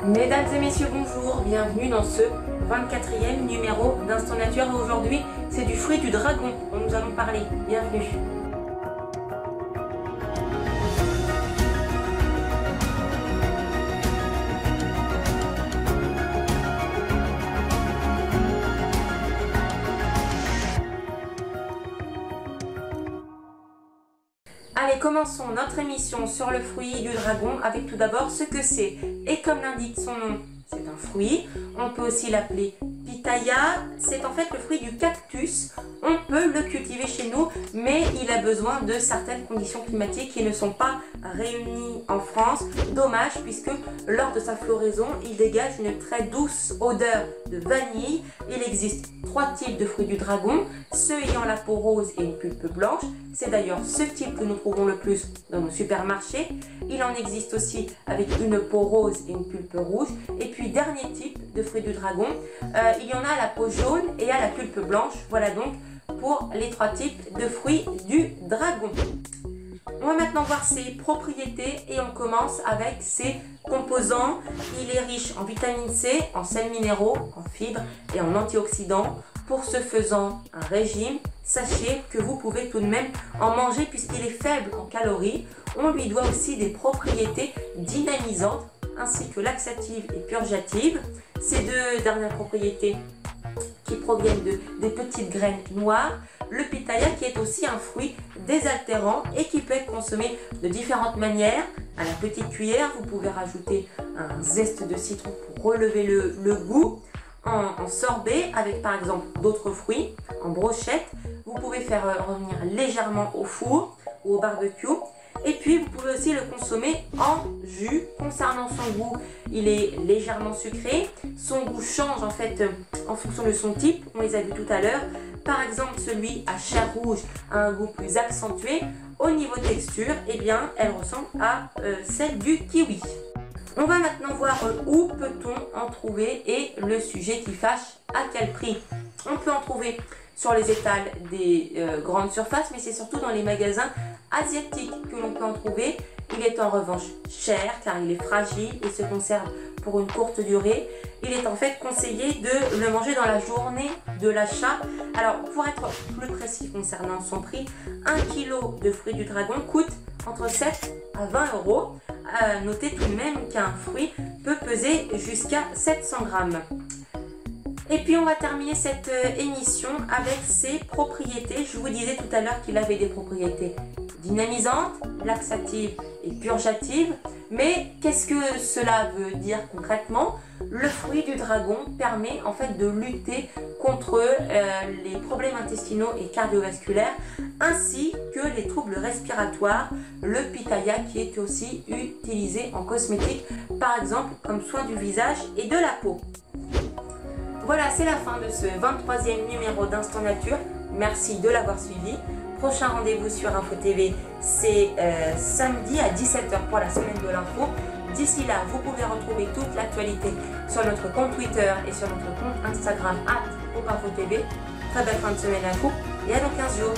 Mesdames et messieurs, bonjour, bienvenue dans ce 24e numéro d'Instant Nature. Aujourd'hui, c'est du fruit du dragon dont nous allons parler. Bienvenue. Allez, commençons notre émission sur le fruit du dragon avec tout d'abord ce que c'est. Et comme l'indique son nom, c'est un fruit. On peut aussi l'appeler pitaya. C'est en fait le fruit du cactus. On peut le cultiver chez nous, mais il a besoin de certaines conditions climatiques qui ne sont pas réunies en France. Dommage, puisque lors de sa floraison, il dégage une très douce odeur de vanille. Il existe 3 types de fruits du dragon, ceux ayant la peau rose et une pulpe blanche. C'est d'ailleurs ce type que nous trouvons le plus dans nos supermarchés. Il en existe aussi avec une peau rose et une pulpe rouge. Et puis dernier type de fruits du dragon, il y en a à la peau jaune et à la pulpe blanche. Voilà donc pour les 3 types de fruits du dragon. On va maintenant voir ses propriétés et on commence avec ses composants. Il est riche en vitamine C, en sels minéraux, en fibres et en antioxydants. Pour ce faisant un régime, sachez que vous pouvez tout de même en manger puisqu'il est faible en calories. On lui doit aussi des propriétés dynamisantes ainsi que laxatives et purgatives. Ces 2 dernières propriétés qui proviennent des petites graines noires. Le pitaya qui est aussi un fruit désaltérant et qui peut être consommé de différentes manières. À la petite cuillère, vous pouvez rajouter un zeste de citron pour relever le goût. En sorbet avec par exemple d'autres fruits, en brochette. Vous pouvez faire revenir légèrement au four ou au barbecue. Et puis vous pouvez aussi le consommer en jus. Concernant son goût, il est légèrement sucré. Son goût change en fait en fonction de son type. On les a vus tout à l'heure. Par exemple, celui à chair rouge a un goût plus accentué. Au niveau texture, eh bien, elle ressemble à celle du kiwi. On va maintenant voir où peut-on en trouver et le sujet qui fâche, à quel prix. On peut en trouver sur les étals des grandes surfaces, mais c'est surtout dans les magasins asiatiques que l'on peut en trouver. Il est en revanche cher car il est fragile et se conserve pour une courte durée. Il est en fait conseillé de le manger dans la journée de l'achat. Alors pour être plus précis concernant son prix, 1 kg de fruits du dragon coûte entre 7 à 20 euros. Notez tout de même qu'un fruit peut peser jusqu'à 700 grammes. Et puis on va terminer cette émission avec ses propriétés. Je vous disais tout à l'heure qu'il avait des propriétés dynamisantes, laxatives et purgatives. Mais qu'est-ce que cela veut dire concrètement? Le fruit du dragon permet en fait de lutter contre les problèmes intestinaux et cardiovasculaires ainsi que les troubles respiratoires. Le pitaya qui est aussi utilisé en cosmétique par exemple comme soin du visage et de la peau. Voilà, c'est la fin de ce 23e numéro d'Instant Nature. Merci de l'avoir suivi. Prochain rendez-vous sur Info TV, c'est samedi à 17 h pour la semaine de l'info. D'ici là, vous pouvez retrouver toute l'actualité sur notre compte Twitter et sur notre compte Instagram @OpInfoTV. Très belle fin de semaine à vous et à dans 15 jours.